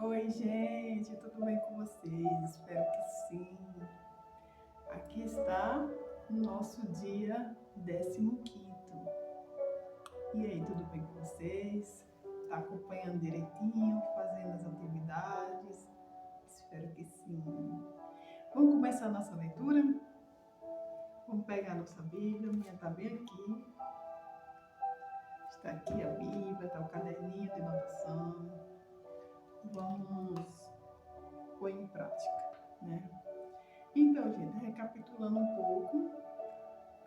Oi, gente, tudo bem com vocês? Espero que sim. Aqui está o nosso dia 15º. E aí, tudo bem com vocês? Tá acompanhando direitinho, fazendo as atividades? Espero que sim. Vamos começar a nossa leitura? Vamos pegar a nossa Bíblia, a minha está bem aqui. Está aqui a Bíblia, está o caderninho de anotação. Vamos pôr em prática, né? Então, gente, recapitulando um pouco,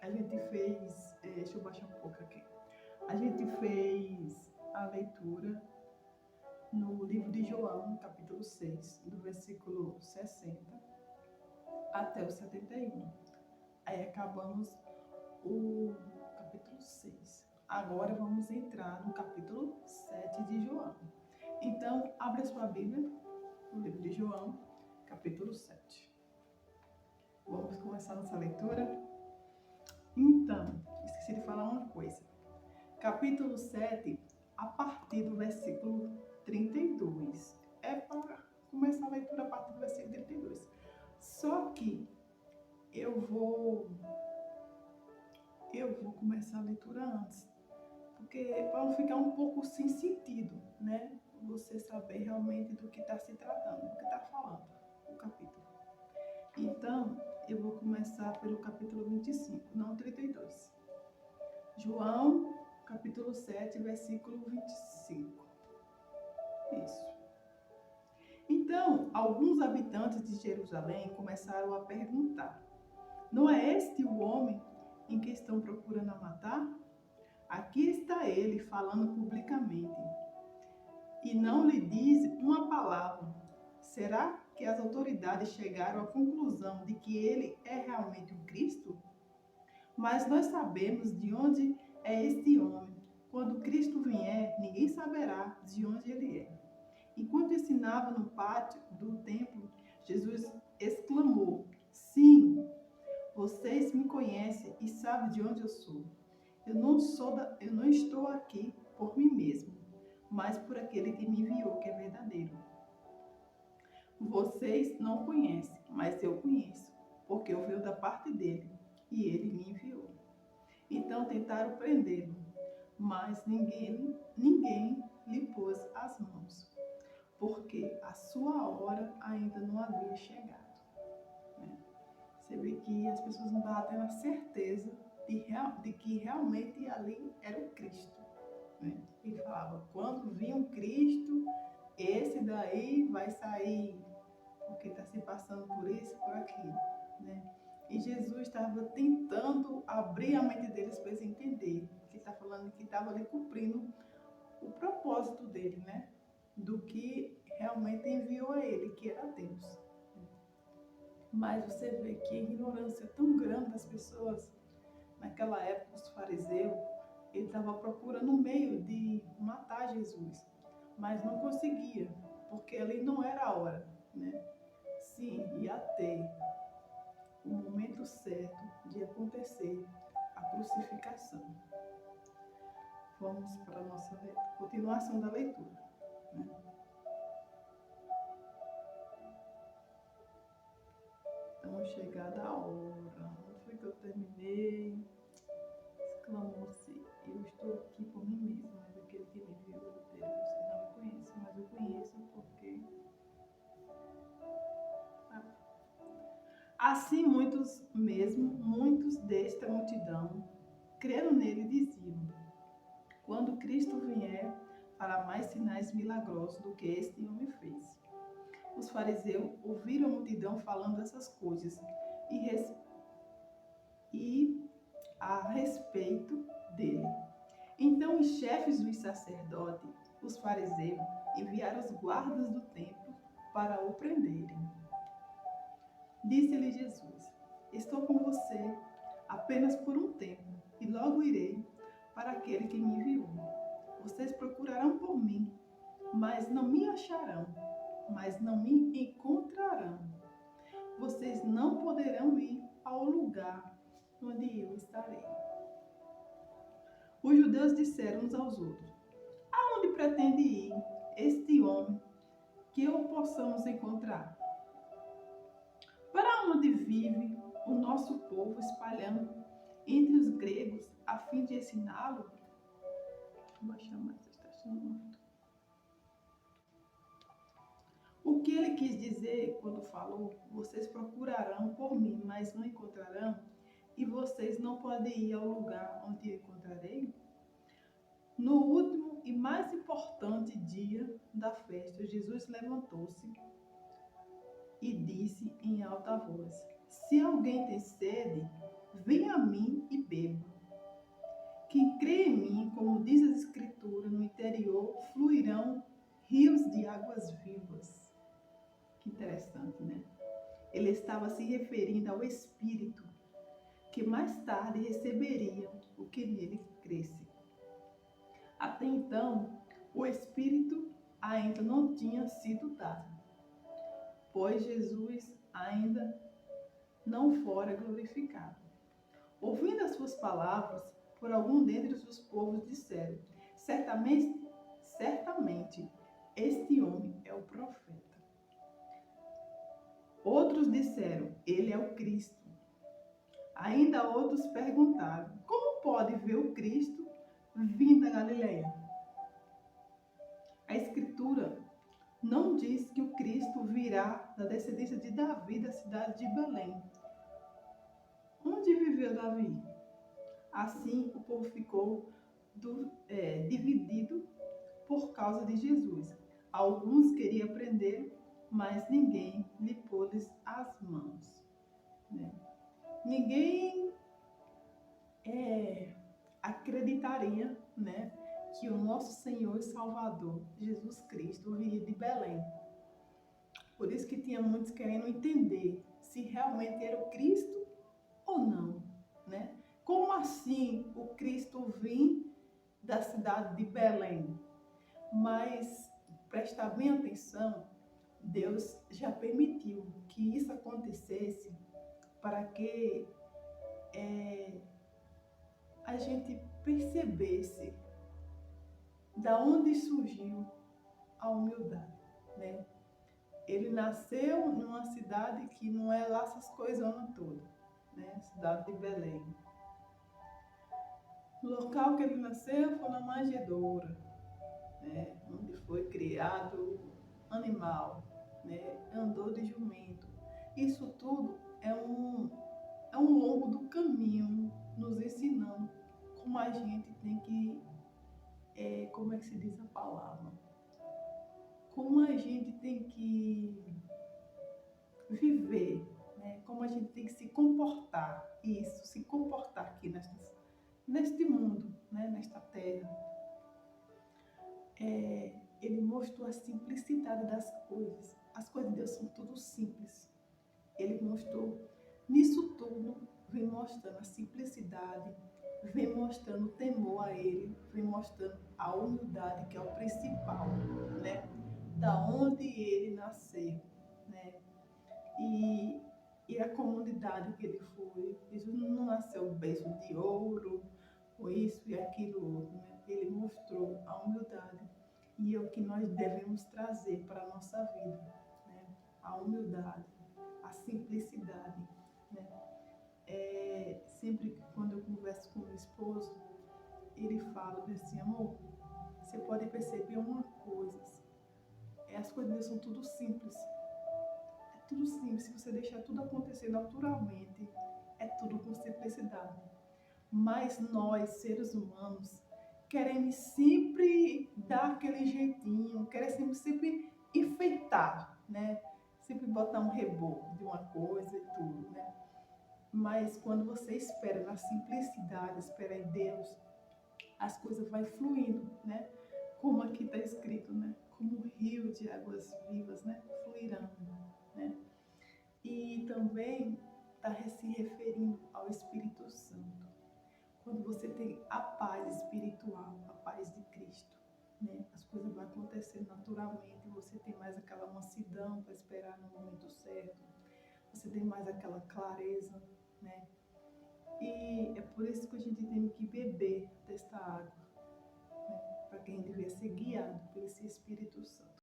a gente fez, deixa eu baixar um pouco aqui, a gente fez a leitura no livro de João, capítulo 6, do versículo 60 até o 71. Aí acabamos o capítulo 6. Agora vamos entrar no capítulo 7 de João. Então, abre a sua Bíblia, no livro de João, capítulo 7. Vamos começar nossa leitura? Então, esqueci de falar uma coisa. Capítulo 7, a partir do versículo 32. É para começar a leitura a partir do versículo 32. Só que eu vou começar a leitura antes, porque para não ficar um pouco sem sentido, né? Você saber realmente do que está se tratando, do que está falando o capítulo. Então, eu vou começar pelo capítulo 25, não 32. João, capítulo 7, versículo 25. Isso. Então, alguns habitantes de Jerusalém começaram a perguntar: não é este o homem em que estão procurando a matar? Aqui está ele falando publicamente e não lhe diz uma palavra. Será que as autoridades chegaram à conclusão de que ele é realmente o Cristo? Mas nós sabemos de onde é este homem. Quando Cristo vier, ninguém saberá de onde ele é. Enquanto ensinava no pátio do templo, Jesus exclamou: sim, vocês me conhecem e sabem de onde eu sou. Eu não estou aqui por mim mesmo, mas por aquele que me enviou, que é verdadeiro. Vocês não conhecem, mas eu conheço, porque eu venho da parte dele e ele me enviou. Então tentaram prendê-lo, mas ninguém lhe pôs as mãos, porque a sua hora ainda não havia chegado. Né? Você vê que as pessoas não estavam tendo a certeza de que realmente ali era o Cristo. Né? Ele falava, quando vir um Cristo, esse daí vai sair, porque está se passando por isso, por aquilo. Né? E Jesus estava tentando abrir a mente deles para eles entenderem. Ele está falando que estava ali cumprindo o propósito dele, né? Do que realmente enviou a ele, que era Deus. Mas você vê que a ignorância é tão grande das pessoas. Naquela época, os fariseus, ele estava procurando um meio de matar Jesus, mas não conseguia, porque ali não era a hora, né? Sim, ia ter o momento certo de acontecer a crucificação. Vamos para a nossa continuação da leitura. Né? Então, chegada a hora. Onde foi que eu terminei? Exclamou-se: eu estou aqui por mim mesmo, mas aquele que me enviou, Deus, você não me conhece, mas eu conheço porque... Assim muitos desta multidão creram nele e diziam: quando Cristo vier, fará mais sinais milagrosos do que este homem fez. Os fariseus ouviram a multidão falando essas coisas e a respeito dele. Então os chefes dos sacerdotes, os fariseus, enviaram os guardas do templo para o prenderem. Disse-lhe Jesus: estou com você apenas por um tempo, e logo irei para aquele que me enviou. Vocês procurarão por mim, mas não me acharão, mas não me encontrarão. Vocês não poderão ir ao lugar onde eu estarei. Os judeus disseram uns aos outros: aonde pretende ir este homem que possamos encontrar. Para onde vive o nosso povo espalhando entre os gregos a fim de ensiná-lo? Vou baixar mais, está achando muito. O que ele quis dizer quando falou: vocês procurarão por mim, mas não encontrarão, e vocês não podem ir ao lugar onde encontrarei? No último e mais importante dia da festa, Jesus levantou-se e disse em alta voz: se alguém tem sede, venha a mim e beba. Quem crê em mim, como diz a Escritura, no interior fluirão rios de águas vivas. Que interessante, né? Ele estava se referindo ao Espírito, que mais tarde receberia o que nele cresce. Até então, o Espírito ainda não tinha sido dado, pois Jesus ainda não fora glorificado. Ouvindo as suas palavras, por algum dentre os povos disseram: certamente, este homem é o profeta. Outros disseram: ele é o Cristo. Ainda outros perguntaram: como pode ver o Cristo vindo da Galileia? A Escritura não diz que o Cristo virá da descendência de Davi, da cidade de Belém. Onde viveu Davi? Assim, o povo ficou dividido por causa de Jesus. Alguns queriam prender, mas ninguém lhe pôs as mãos. Né? Ninguém acreditaria, né, que o nosso Senhor e Salvador, Jesus Cristo, viria de Belém. Por isso que tinha muitos querendo entender se realmente era o Cristo ou não, né? Como assim o Cristo vem da cidade de Belém? Mas prestar bem atenção, Deus já permitiu que isso acontecesse para que a gente percebesse da onde surgiu a humildade, né? Ele nasceu numa cidade que não é lá essas coisonas todas, né? Cidade de Belém. O local que ele nasceu foi na manjedoura, né? Onde foi criado animal, né? Andou de jumento. Isso tudo é um longo do caminho nos ensinando como a gente tem que, como é que se diz a palavra? Como a gente tem que viver, né? Como a gente tem que se comportar, se comportar aqui neste mundo, né? Nesta terra. Ele mostrou a simplicidade das coisas. As coisas de Deus são tudo simples. Ele mostrou, nisso tudo, vem mostrando a simplicidade, vem mostrando o temor a Ele, vem mostrando a humildade, que é o principal, né? Da onde Ele nasceu, né? E a comunidade que Ele foi. Jesus não nasceu berço de ouro, ou isso e aquilo outro, né? Ele mostrou a humildade. E é o que nós devemos trazer para a nossa vida, né? A humildade, a simplicidade, né? Sempre quando eu converso com meu esposo, ele fala assim: amor, você pode perceber uma coisa, as coisas de Deus são tudo simples. É tudo simples, se você deixar tudo acontecer naturalmente, é tudo com simplicidade. Mas nós, seres humanos, queremos sempre dar aquele jeitinho, queremos sempre enfeitar, né? Sempre botar um reboco de uma coisa e tudo, né? Mas quando você espera na simplicidade, espera em Deus, as coisas vão fluindo, né? Como aqui está escrito, né? Como um rio de águas vivas, né? Fluirão, né? E também está se referindo ao Espírito Santo. Quando você tem a paz espiritual, a paz de Cristo, né? As coisas vão acontecer naturalmente, você tem mais aquela mansidão para esperar no momento certo, você tem mais aquela clareza, né? E é por isso que a gente tem que beber desta água, né? Para que a gente venha ser guiado por esse Espírito Santo.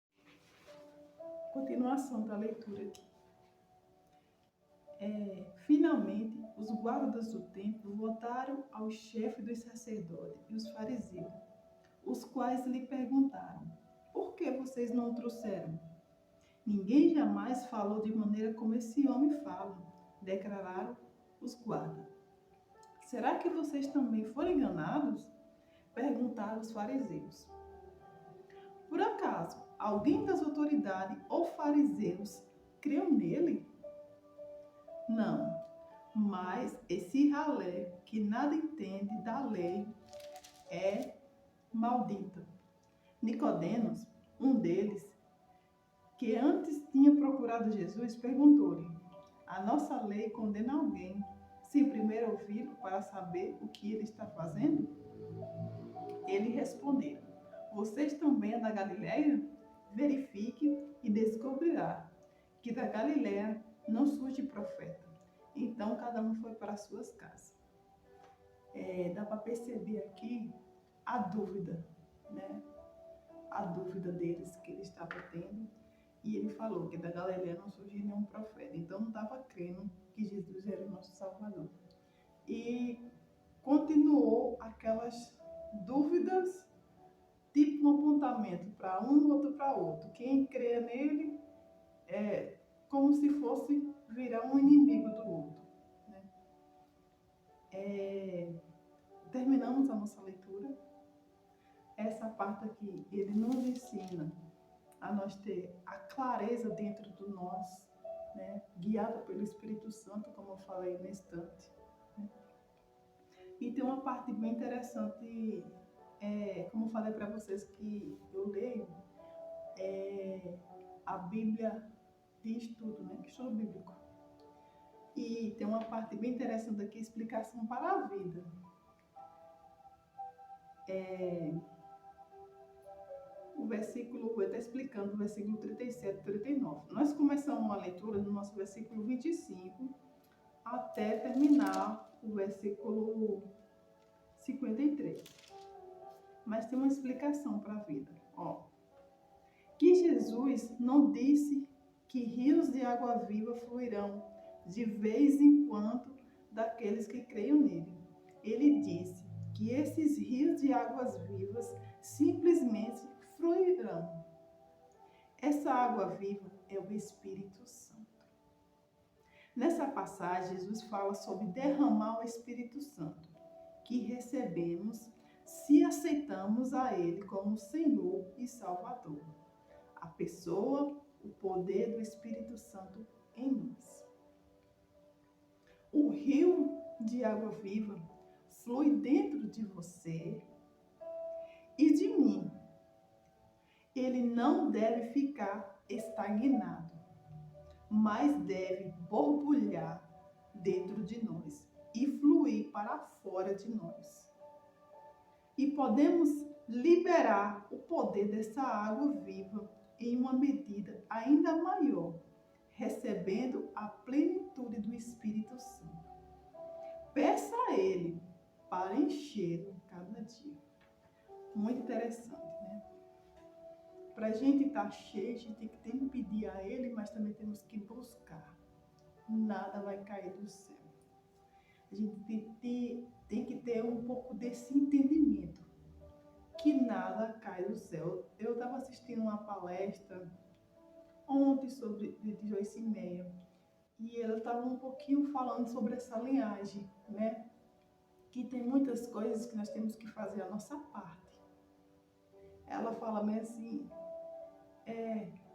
Continuação da leitura aqui. Finalmente, os guardas do templo voltaram ao chefe dos sacerdotes e os fariseus, os quais lhe perguntaram: por que vocês não o trouxeram? Ninguém jamais falou de maneira como esse homem fala, declararam os guardas. Será que vocês também foram enganados? Perguntaram os fariseus. Por acaso, alguém das autoridades ou fariseus creu nele? Não, mas esse ralé que nada entende da lei é maldito. Nicodemos, um deles, que antes tinha procurado Jesus, perguntou-lhe: a nossa lei condena alguém sem primeiro ouvi-lo para saber o que ele está fazendo? Ele respondeu: vocês também é da Galileia? Verifique e descobrirá que da Galileia não surge profeta. Então cada um foi para suas casas. Dá para perceber aqui a dúvida, né? A dúvida deles que ele estava tendo. E ele falou que da Galileia não surgia nenhum profeta. Então não estava crendo que Jesus era o nosso Salvador. E continuou aquelas dúvidas, tipo um apontamento para um, outro para outro. Quem crê nele é como se fosse virar um inimigo do outro. Né? Terminamos a nossa leitura. Essa parte aqui, ele nos ensina a nós ter a clareza dentro de nós, né? Guiado pelo Espírito Santo, como eu falei no instante. Né? E tem uma parte bem interessante, como eu falei para vocês que eu leio, a Bíblia de estudo, né? Estudo bíblico. E tem uma parte bem interessante aqui, explicação para a vida. O versículo, eu estou explicando o versículo 37 e 39. Nós começamos a leitura no nosso versículo 25 até terminar o versículo 53. Mas tem uma explicação para a vida. Que Jesus não disse que rios de água viva fluirão de vez em quando daqueles que creiam nele. Ele disse que esses rios de águas vivas simplesmente fluirão. Essa água viva é o Espírito Santo. Nessa passagem, Jesus fala sobre derramar o Espírito Santo, que recebemos se aceitamos a Ele como Senhor e Salvador. A pessoa, o poder do Espírito Santo em nós. O rio de água viva flui dentro de você e de mim. Ele não deve ficar estagnado, mas deve borbulhar dentro de nós e fluir para fora de nós. E podemos liberar o poder dessa água viva em uma medida ainda maior, recebendo a plenitude do Espírito Santo. Peça a Ele para enchê-lo cada dia. Muito interessante, né? Para a gente estar cheio, a gente tem que pedir a Ele, mas também temos que buscar. Nada vai cair do céu. A gente tem que ter um pouco desse entendimento, que nada cai do céu. Eu estava assistindo uma palestra ontem de Joyce Meyer, e ela estava um pouquinho falando sobre essa linhagem, né? Que tem muitas coisas que nós temos que fazer a nossa parte. Ela fala bem assim,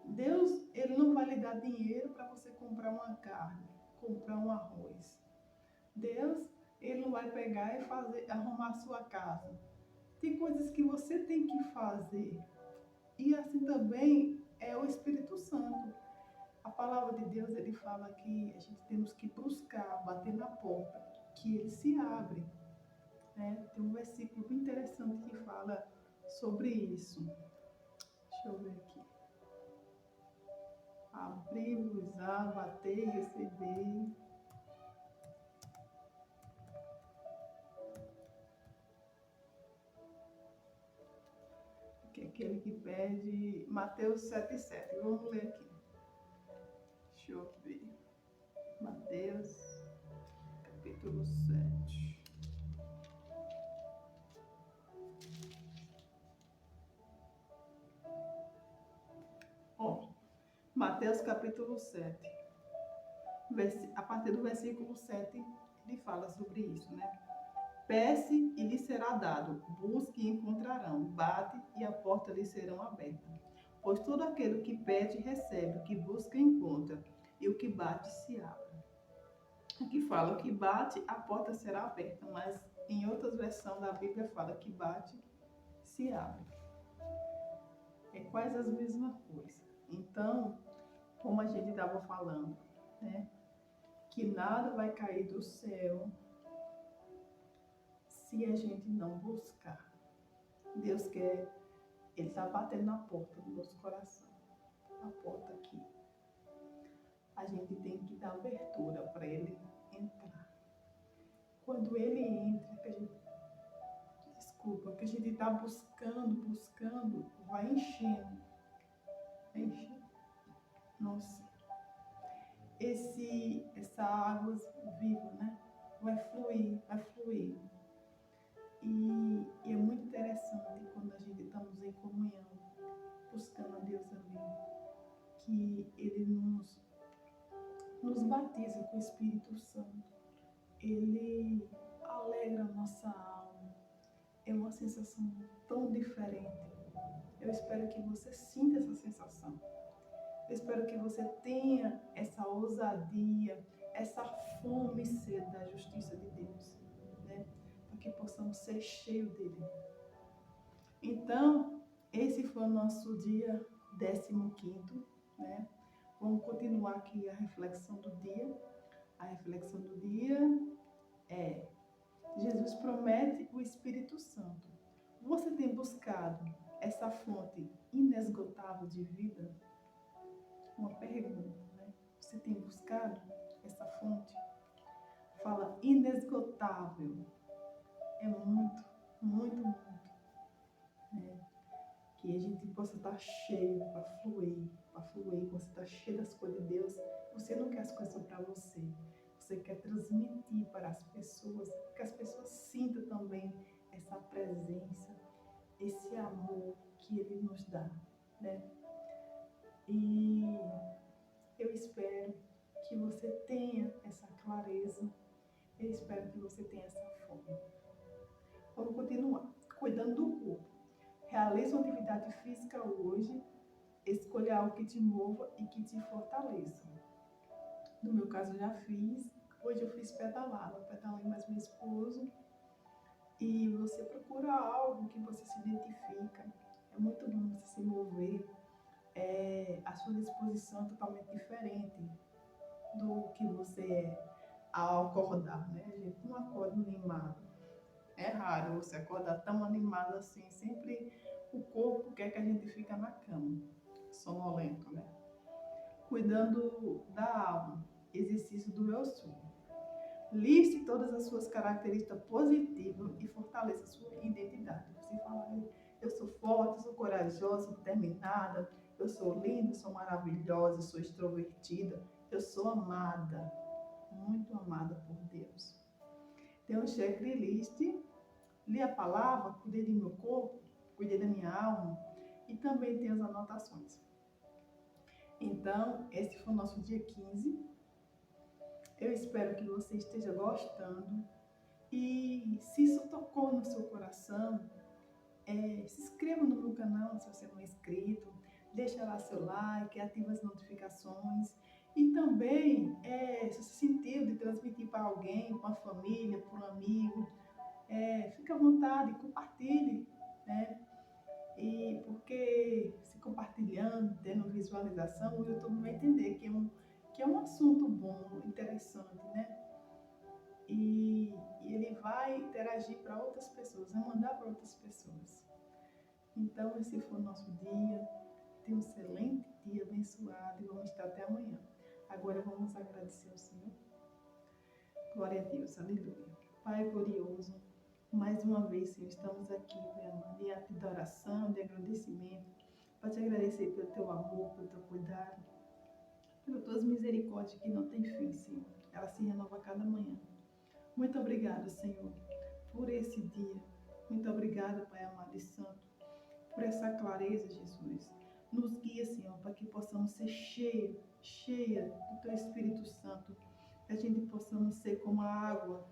Deus, Ele não vai lhe dar dinheiro para você comprar uma carne, comprar um arroz. Deus, Ele não vai pegar e arrumar a sua casa. Tem coisas que você tem que fazer. E assim também é o Espírito Santo. A palavra de Deus, Ele fala que a gente temos que buscar, bater na porta, que Ele se abre. Né? Tem um versículo bem interessante que fala sobre isso. Deixa eu ver aqui. Abrir, usar, bater, receber. Que é aquele que pede, Mateus 7,7. Vamos ler aqui. Deixa eu ver. Mateus, capítulo 7. Ó, Mateus, capítulo 7. A partir do versículo 7, ele fala sobre isso, né? Peça e lhe será dado, busque e encontrarão, bate e a porta lhe serão aberta. Pois todo aquele que pede, recebe, o que busca, encontra, e o que bate, se abre. Aqui fala que bate, a porta será aberta, mas em outras versões da Bíblia fala que bate, se abre. É quase as mesmas coisas. Então, como a gente estava falando, né? Que nada vai cair do céu se a gente não buscar. Deus quer, Ele está batendo na porta do nosso coração. A porta aqui. A gente tem que dar abertura para Ele entrar. Quando Ele entra, que a gente está buscando, vai enchendo. Nossa. Essa água viva, né? Vai fluir. E é muito interessante quando a gente estamos em comunhão, buscando a Deus ali, que Ele nos batiza com o Espírito Santo. Ele alegra a nossa alma. É uma sensação tão diferente. Eu espero que você sinta essa sensação. Eu espero que você tenha essa ousadia, essa fome e sede da justiça de Deus, né? Para que possamos ser cheios dele. Então, esse foi o nosso dia 15º, né? Vamos continuar aqui a reflexão do dia. A reflexão do dia é: Jesus promete o Espírito Santo. Você tem buscado essa fonte inesgotável de vida? Uma pergunta, né? Você tem buscado essa fonte? Fala inesgotável. É muito, né? Que a gente possa estar cheio para fluir, você está cheio das coisas de Deus. Você não quer as coisas só para você. Você quer transmitir para as pessoas, que as pessoas sintam também essa presença, esse amor que Ele nos dá, né? E eu espero que você tenha essa clareza. Eu espero que você tenha essa fome. Vamos continuar. Cuidando do corpo. Realize uma atividade física hoje. Escolha algo que te mova e que te fortaleça. No meu caso, eu já fiz. Hoje eu fiz pedalada. Pedalei mais meu esposo. E você procura algo que você se identifica. É muito bom você se mover. A sua disposição é totalmente diferente do que você é ao acordar, né? A gente não acorda animado. É raro você acordar tão animado assim. Sempre o corpo quer que a gente fique na cama, sonolento, né? Cuidando da alma, exercício do eu sou. Liste todas as suas características positivas e fortaleça a sua identidade. Você fala: eu sou forte, eu sou corajosa, sou determinada, eu sou linda, eu sou maravilhosa, eu sou extrovertida, eu sou amada, muito amada por Deus. Tem um checklist, li a palavra, cuidei do meu corpo, cuidei da minha alma, e também tem as anotações. Então, esse foi o nosso dia 15. Eu espero que você esteja gostando. E se isso tocou no seu coração, se inscreva no meu canal se você não é inscrito. Deixa lá seu like, ativa as notificações. E também, se você sentiu de transmitir para alguém, para uma família, para um amigo, fique à vontade, compartilhe, né? E porque se compartilhando, tendo visualização, o YouTube vai entender que é um assunto bom, interessante, né? E ele vai interagir para outras pessoas, vai mandar para outras pessoas. Então, esse foi o nosso dia. Tenha um excelente dia, abençoado, e vamos estar até amanhã. Agora vamos agradecer ao Senhor. Glória a Deus, aleluia. Pai glorioso, mais uma vez, Senhor, estamos aqui, meu amado, em ato de oração, de agradecimento, para te agradecer pelo teu amor, pelo teu cuidado, pelas tuas misericórdias que não tem fim, Senhor. Ela se renova a cada manhã. Muito obrigada, Senhor, por esse dia. Muito obrigada, Pai amado e santo, por essa clareza, Jesus. Nos guia, Senhor, para que possamos ser cheia do Teu Espírito Santo. Que a gente possamos ser como a água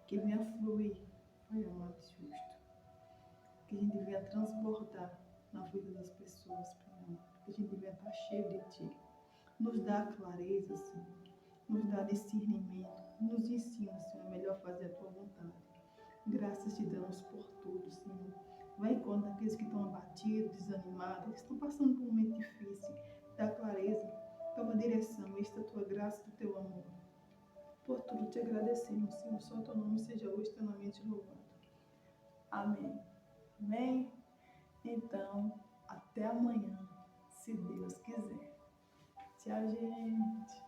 que venha fluir, Pai amado e justo. Que a gente venha transbordar na vida das pessoas, Pai amado. Que a gente venha estar cheio de Ti. Nos dá clareza, Senhor. Nos dá discernimento. Nos ensina, Senhor, a melhor fazer a Tua vontade. Graças te damos por tudo, Senhor. Vai em conta daqueles que estão abatidos, desanimados, que estão passando por um momento difícil. Dá clareza, toma direção, esta tua graça e o teu amor. Por tudo te agradecemos, Senhor. Só teu nome seja hoje eternamente louvado. Amém. Amém? Então, até amanhã, se Deus quiser. Tchau, gente.